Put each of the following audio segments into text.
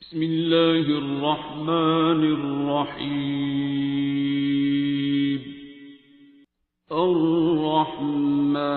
बिस्मिल्लाहिर्रहमानिर्रहीम। अर्रहमान।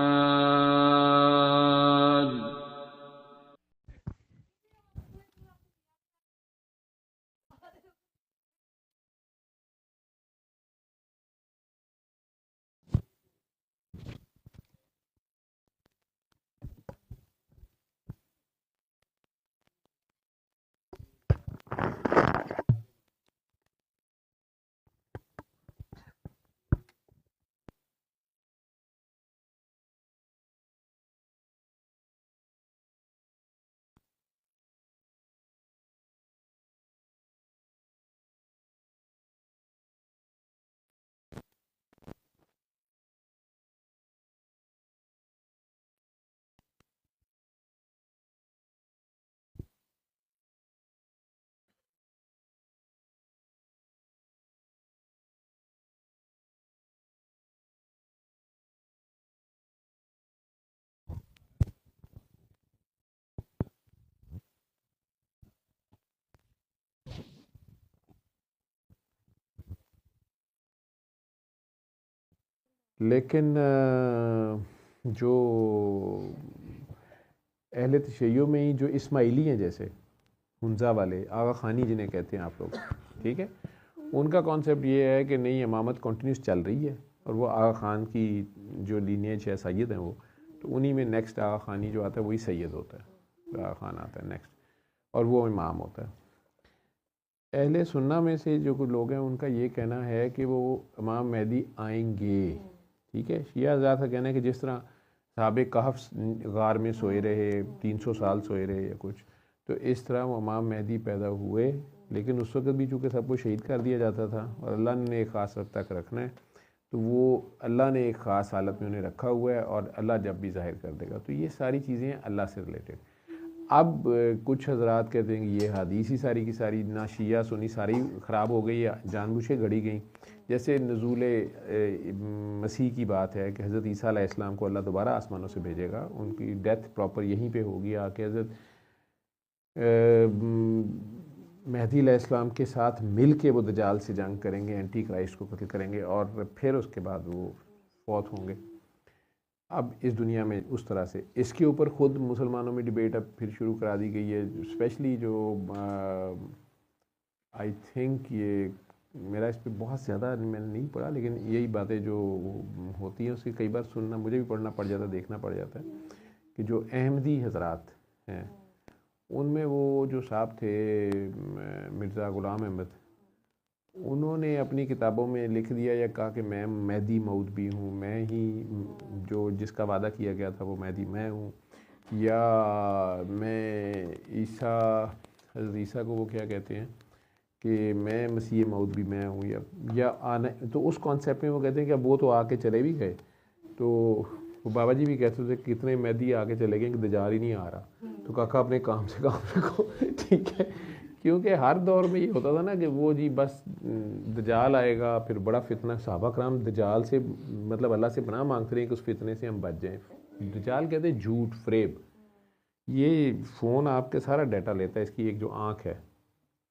लेकिन जो अहले तशय्यो में ही जो इस्माइली हैं, जैसे हुंज़ा वाले, आगा खानी जिन्हें कहते हैं आप लोग, ठीक है, उनका कॉन्सेप्ट ये है कि नहीं, इमामत कंटिन्यूस चल रही है और वो आगा खान की जो लीनियज है, सैयद हैं वो, तो उन्हीं में नेक्स्ट आगा खानी जो आता है वही सैयद होता है, आगा खान आता है नेक्स्ट, और वो इमाम होता है। अहले सुन्ना में से जो कुछ लोग हैं उनका ये कहना है कि वो इमाम मेहदी आएंगे, ठीक है। शिया हज़रात का कहना है कि जिस तरह साहब कहफ गार में सोए रहे, 300 साल सोए रहे या कुछ, तो इस तरह वो इमाम मेहदी पैदा हुए, लेकिन उस वक्त भी चूँकि सबको शहीद कर दिया जाता था और अल्लाह ने एक ख़ास वक्त तक रखना है, तो वो अल्लाह ने एक ख़ास हालत में उन्हें रखा हुआ है और अल्लाह जब भी ज़ाहिर कर देगा। तो ये सारी चीज़ें अल्लाह से रिलेटेड। अब कुछ हजरात कहते हैं कि ये हदीस ही सारी की सारी, ना शिया सुनी, सारी ख़राब हो गई या जानबूझ के घड़ी गई। जैसे नज़ूल मसीह की बात है कि हज़रत ईसा अलैहिस्सलाम को अल्लाह दोबारा आसमानों से भेजेगा, उनकी डेथ प्रॉपर यहीं पे होगी आके हज़रत मेहदी अलैहिस्सलाम के साथ मिल के वो दजाल से जंग करेंगे, एंटी क्राइस्ट को कत्ल करेंगे और फिर उसके बाद वो फौत होंगे। अब इस दुनिया में उस तरह से इसके ऊपर ख़ुद मुसलमानों में डिबेट अब फिर शुरू करा दी गई है, स्पेशली जो आई थिंक ये मेरा इस पर बहुत ज़्यादा मैंने नहीं पढ़ा, लेकिन यही बातें जो होती हैं उसकी कई बार सुनना, मुझे भी पढ़ना पड़ जाता है, देखना पड़ जाता है कि जो अहमदी हजरात हैं उनमें वो जो साहब थे मिर्ज़ा ग़ुलाम अहमद, उन्होंने अपनी किताबों में लिख दिया या कहा कि मैं मेहदी मऊद भी हूँ, मैं ही जो जिसका वादा किया गया था वो मेहदी मैं हूँ, या मैं ईसा, हज़रत ईसा को वो क्या कहते हैं कि मैं मसीह मऊद भी मैं हूँ, या आने, तो उस कॉन्सेप्ट में वो कहते हैं कि अब वो तो आके चले भी गए, तो वो बाबा जी भी कहते थे कितने मेहदी आके चले गए कि दजाल ही नहीं आ रहा, तो काका अपने काम से काम रखो ठीक है, क्योंकि हर दौर में ये होता था ना कि वो जी बस दजाल आएगा, फिर बड़ा फितना, सहाबा कराम दजाल से मतलब अल्लाह से पनाह मांगते रहे कि उस फितने से हम बच जाएं। दजाल कहते हैं झूठ, फ्रेब। ये फ़ोन आपके सारा डाटा लेता है, इसकी एक जो आँख है,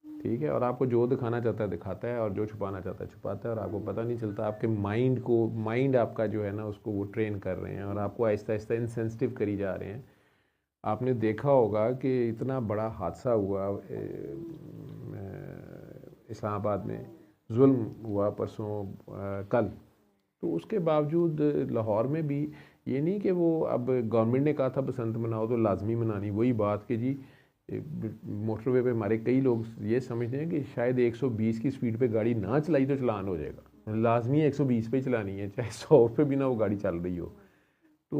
ठीक है, और आपको जो दिखाना चाहता है दिखाता है और जो छुपाना चाहता है छुपाता है, और आपको पता नहीं चलता। आपके माइंड को, माइंड आपका जो है ना उसको वो ट्रेन कर रहे हैं और आपको आहिस्ता आहिस्ता इंसेंसिटिव करी जा रहे हैं। आपने देखा होगा कि इतना बड़ा हादसा हुआ इस्लामाबाद में, जुल्म हुआ परसों कल, तो उसके बावजूद लाहौर में भी ये नहीं कि वो अब गवर्नमेंट ने कहा था बसंत मनाओ तो लाजमी मनानी, वही बात कि जी मोटरवे पे हमारे कई लोग ये समझते हैं कि शायद 120 की स्पीड पे गाड़ी ना चलाई तो चलान हो जाएगा, लाजमी 120 पे चलानी है, चाहे 100 पे भी ना वो गाड़ी चल रही हो, तो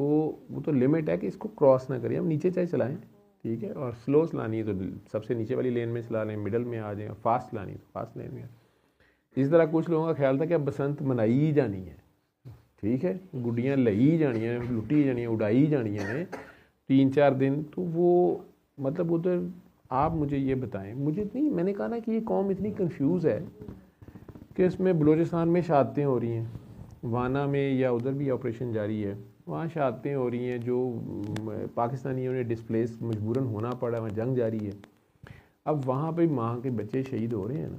वो तो लिमिट है कि इसको क्रॉस ना करें, हम नीचे चाहे चलाएं, ठीक है, और स्लो चलानी है तो सबसे नीचे वाली लेन में चला लें, मिडल में आ जाएं, फास्ट चलानी है तो फास्ट लेन में। इस तरह कुछ लोगों का ख्याल था कि अब बसंत मनाई ही जानी है, ठीक है, गुड्डियाँ लई जानी है, लुटी जानी है, उड़ाई जानी है 3-4 दिन, तो वो मतलब उधर आप मुझे ये बताएं, मुझे इतनी, मैंने कहा ना कि ये कौम इतनी कंफ्यूज है कि इसमें बलूचिस्तान में शहादतें हो रही हैं, वाना में या उधर भी ऑपरेशन जारी है, वहाँ शहादतें हो रही हैं, जो पाकिस्तानियों ने डिस्प्लेस मजबूरन होना पड़ा, वहाँ जंग जारी है। अब वहाँ पे माँ के बच्चे शहीद हो रहे हैं ना,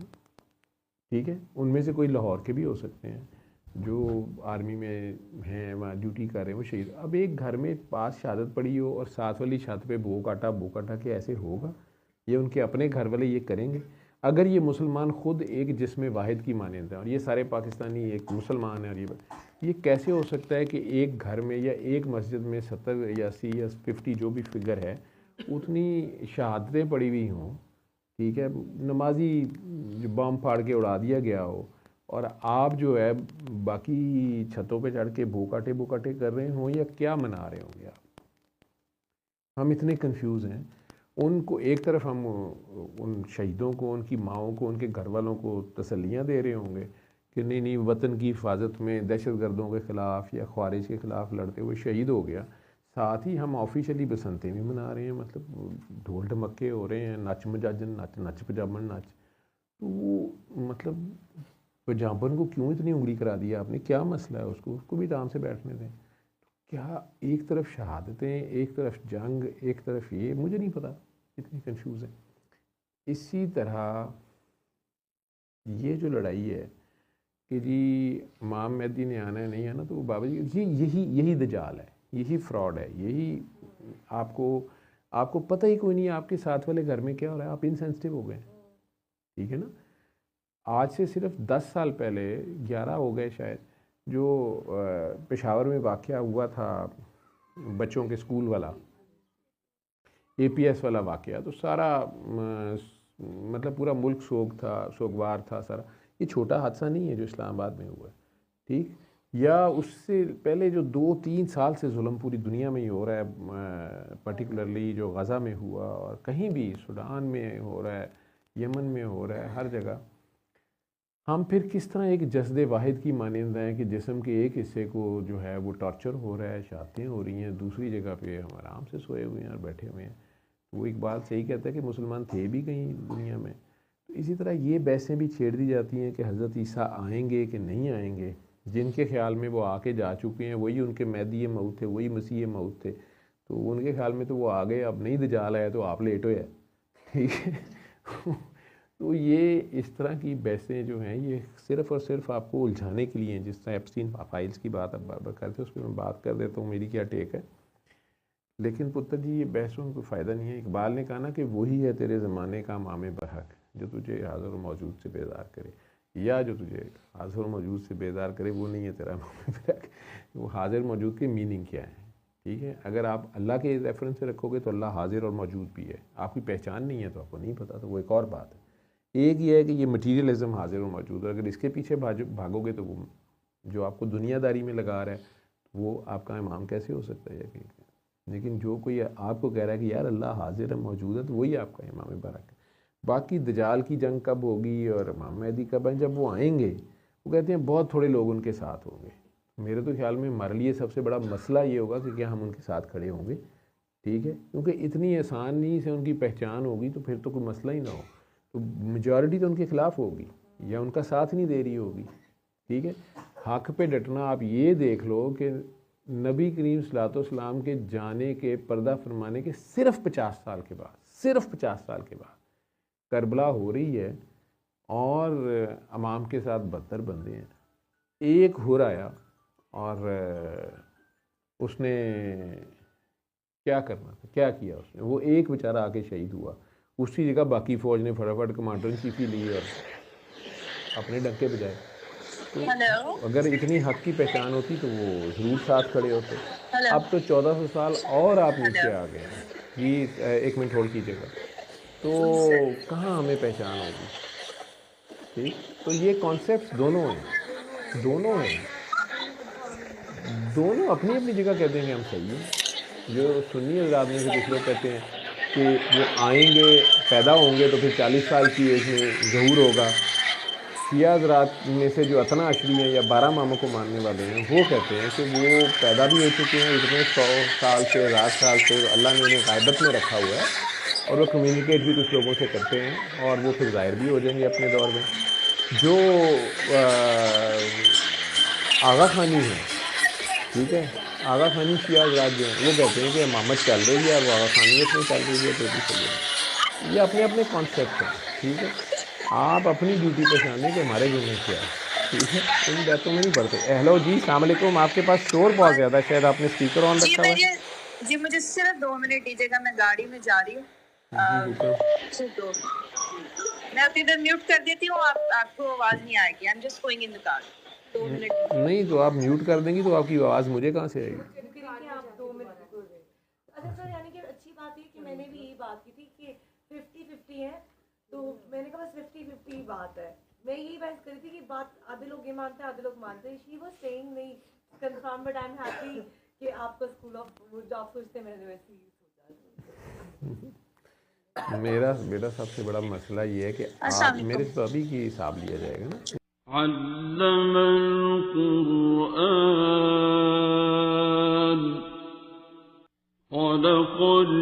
ठीक है, उनमें से कोई लाहौर के भी हो सकते हैं जो आर्मी में हैं, वहाँ ड्यूटी कर रहे हैं, वो शहीद। अब एक घर में पास शहादत पड़ी हो और साथ वाली छत पे भो काटा के ऐसे होगा? ये उनके अपने घर वाले ये करेंगे? अगर ये मुसलमान ख़ुद एक जिस्म वाहिद की मानते हैं और ये सारे पाकिस्तानी एक मुसलमान हैं, और ये कैसे हो सकता है कि एक घर में या एक मस्जिद में 70 या 80 या 50 जो भी फिगर है उतनी शहादतें पड़ी हुई हों, ठीक है, नमाजी जो बम फाड़ के उड़ा दिया गया हो, और आप जो है बाकी छतों पे चढ़ के बोकाटे कर रहे हों, या क्या मना रहे होंगे आप? हम इतने कंफ्यूज हैं। उनको एक तरफ हम उन शहीदों को, उनकी माओं को, उनके घर वालों को तसल्लियाँ दे रहे होंगे कि नहीं वतन की हिफाजत में दहशतगर्दों के ख़िलाफ़ या ख्वारिज के ख़िलाफ़ लड़ते हुए शहीद हो गया। साथ ही हम ऑफिशियली बसंतें भी मना रहे हैं, मतलब ढोल ढमक्के हो रहे हैं, नच मजाजन नच पजामन नच। तो वो मतलब पंजाबन को क्यों इतनी उंगली करा दिया आपने? क्या मसला है? उसको भी आराम से बैठने दें। क्या एक तरफ शहादतें, एक तरफ जंग, एक तरफ ये, मुझे नहीं पता, इतनी कंफ्यूज है। इसी तरह ये जो लड़ाई है कि जी इमाम मेहदी ने आना है, नहीं आना, तो बाबा जी यही दजाल है, यही फ्रॉड है, यही आपको पता ही कोई नहीं है आपके साथ वाले घर में क्या हो रहा है, आप इनसेंसिटिव हो गए, ठीक है ना। आज से सिर्फ 10 साल पहले, 11 हो गए शायद, जो पेशावर में वाक़या हुआ था बच्चों के स्कूल वाला, APS वाला वाक़या, तो सारा मतलब पूरा मुल्क सोगवार था सारा। ये छोटा हादसा नहीं है जो इस्लामाबाद में हुआ है, ठीक। या उससे पहले जो 2-3 साल से जुल्म पूरी दुनिया में ही हो रहा है, पर्टिकुलरली जो गज़ा में हुआ और कहीं भी सूडान में हो रहा है, यमन में हो रहा है, हर जगह। हम फिर किस तरह एक जस्दे वाहिद की मानंदा हैं कि जिस्म के एक हिस्से को जो है वो टॉर्चर हो रहा है, शहादतें हो रही हैं, दूसरी जगह पे हम आराम से सोए हुए हैं और बैठे हुए हैं। वो इकबाल सही कहता है कि मुसलमान थे भी कहीं दुनिया में। तो इसी तरह ये बहसें भी छेड़ दी जाती हैं कि हज़रत ईसा आएंगे कि नहीं आएंगे। जिनके ख़्याल में वो आके जा चुके हैं, वही उनके मेहदी मऊद थे, वही मसीह मऊद थे, तो उनके ख़्याल में तो वो आ गए, अब नहीं दजाल आया तो आप लेट होया, ठीक है। तो ये इस तरह की बहसें जो हैं ये सिर्फ़ और सिर्फ आपको उलझाने के लिए हैं। जिस तरह एप्स्टीन फाइल्स की बात आप बार बार करते हैं, उस पर मैं बात कर देता हूँ, मेरी क्या टेक है। लेकिन पुत्र जी, ये बहसों में कोई फ़ायदा नहीं है। इकबाल ने कहा ना कि वही है तेरे ज़माने का इमाम बरहक, जो तुझे हाज़िर और मौजूद से बेदार करे, या जो तुझे हाज़िर और मौजूद से बेदार करे वो नहीं है तेरा इमाम बरहक। वो हाज़िर मौजूद की मीनिंग क्या है, ठीक है। अगर आप अल्लाह के रेफरेंस से रखोगे तो अल्लाह हाज़िर और मौजूद भी है, आपकी पहचान नहीं है तो आपको नहीं पता, तो वो एक और बात है। एक ये है कि ये मटीरियलिज़म हाज़िर और मौजूद है, अगर इसके पीछे भागोगे तो वो जो आपको दुनियादारी में लगा रहा है वो आपका इमाम कैसे हो सकता है यकीन। लेकिन जो कोई आपको कह रहा है कि यार अल्लाह हाज़िर है, मौजूद है, तो वही आपका इमाम बरहक है। बाकी दजाल की जंग कब होगी और इमाम मेहदी कब है, जब वो आएंगे, वो कहते हैं बहुत थोड़े लोग उनके साथ होंगे। मेरे तो ख्याल में हमारे लिए सबसे बड़ा मसला ये होगा कि क्या हम उनके साथ खड़े होंगे, ठीक है, क्योंकि इतनी आसानी से उनकी पहचान होगी तो फिर तो कोई मसला ही ना हो। तो मेजॉरिटी तो उनके ख़िलाफ़ होगी या उनका साथ नहीं दे रही होगी, ठीक है। हक़ पे डटना, आप ये देख लो कि नबी करीम सल्लल्लाहु अलैहि वसल्लम के जाने के पर्दा फरमाने के सिर्फ 50 साल के बाद करबला हो रही है और इमाम के साथ 72 बंदे हैं। एक हुर आया और उसने क्या करना था, क्या किया उसने, वो एक बेचारा आके शहीद हुआ। उसी जगह बाकी फ़ौज ने फटाफट कमांडर इन चीफ ही ली और अपने डंके बजाए। तो अगर इतनी हक़ की पहचान होती तो वो ज़रूर साथ खड़े होते। अब तो 1400 साल और आप नीचे आ गए हैं जी। 1 मिनट होल्ड कीजिएगा। तो कहाँ हमें पहचान होगी, ठीक। तो ये कॉन्सेप्ट्स दोनों अपनी अपनी जगह कहते हैं कि हम सही हैं। जो सुन्नी हज़रात में से कुछ लोग कहते हैं कि वो आएंगे, पैदा होंगे तो फिर 40 साल की एज में ज़हूर होगा। शिया हज़रात में से जो अतना अशरी हैं या 12 इमामों को मानने वाले हैं, वो कहते हैं कि वो पैदा भी हो चुके हैं इतने 100 साल से, 1000 साल से, अल्लाह ने उन्हें क़ायदत में रखा हुआ है और वो कम्युनिकेट भी कुछ लोगों से करते हैं और वो फिर ज़ाहिर भी हो जाएंगे अपने दौर में। जो आगा खानी है, ठीक है, आगा खानी शिया हज़रात जो हैं वो कहते हैं कि इमामत चल रही है, वो आगा खानियत में चल रही है, तो भी चल रही है। ये अपने अपने कॉन्सेप्ट हैं, ठीक है। आप अपनी ड्यूटी पे जाने कि हमारे जुम्मे क्या है, ठीक है, इन बातों में नहीं पड़ते। हेलो जी, अस्सलाम वालेकुम। आपके पास शोर बहुत ज़्यादा है, शायद आपने स्पीकर ऑन जी रखा हुआ है। जी मुझे सिर्फ 2 मिनट दीजिएगा, मैं गाड़ी में जा रही हूँ। जी हुक्म। सिर्फ 2 मैं अपनी इधर म्यूट कर देती हूँ, आपको आवाज़ नहीं आएगी। I am just going in the car. 2 minute नहीं तो आप म्यूट कर देंगी तो आपकी आवाज़ मुझे कहाँ से आएगी? आप 2 मिनट बोल रहे हैं। अच्छा सर, यानी कि अच्छी बात है कि मैंने भी यही बात की थी कि 50-50 है, तो मैंने कहा बस 50-50 बात है। मैं यही बहस करी थी कि बात आधे लोग ये मानते हैं, आधे लोग मानते हैं। शी वाज सेइंग नहीं confirm, but I am happy कि आपका स्कूल ऑफ जो आप सोचते हैं मैंने वैसे ही सोचा। मेरा सबसे बड़ा मसला ये है कि आप मेरे से तो अभी की हिसाब लिया जाएगा ना। अल्लमल कुरआन खलक़ल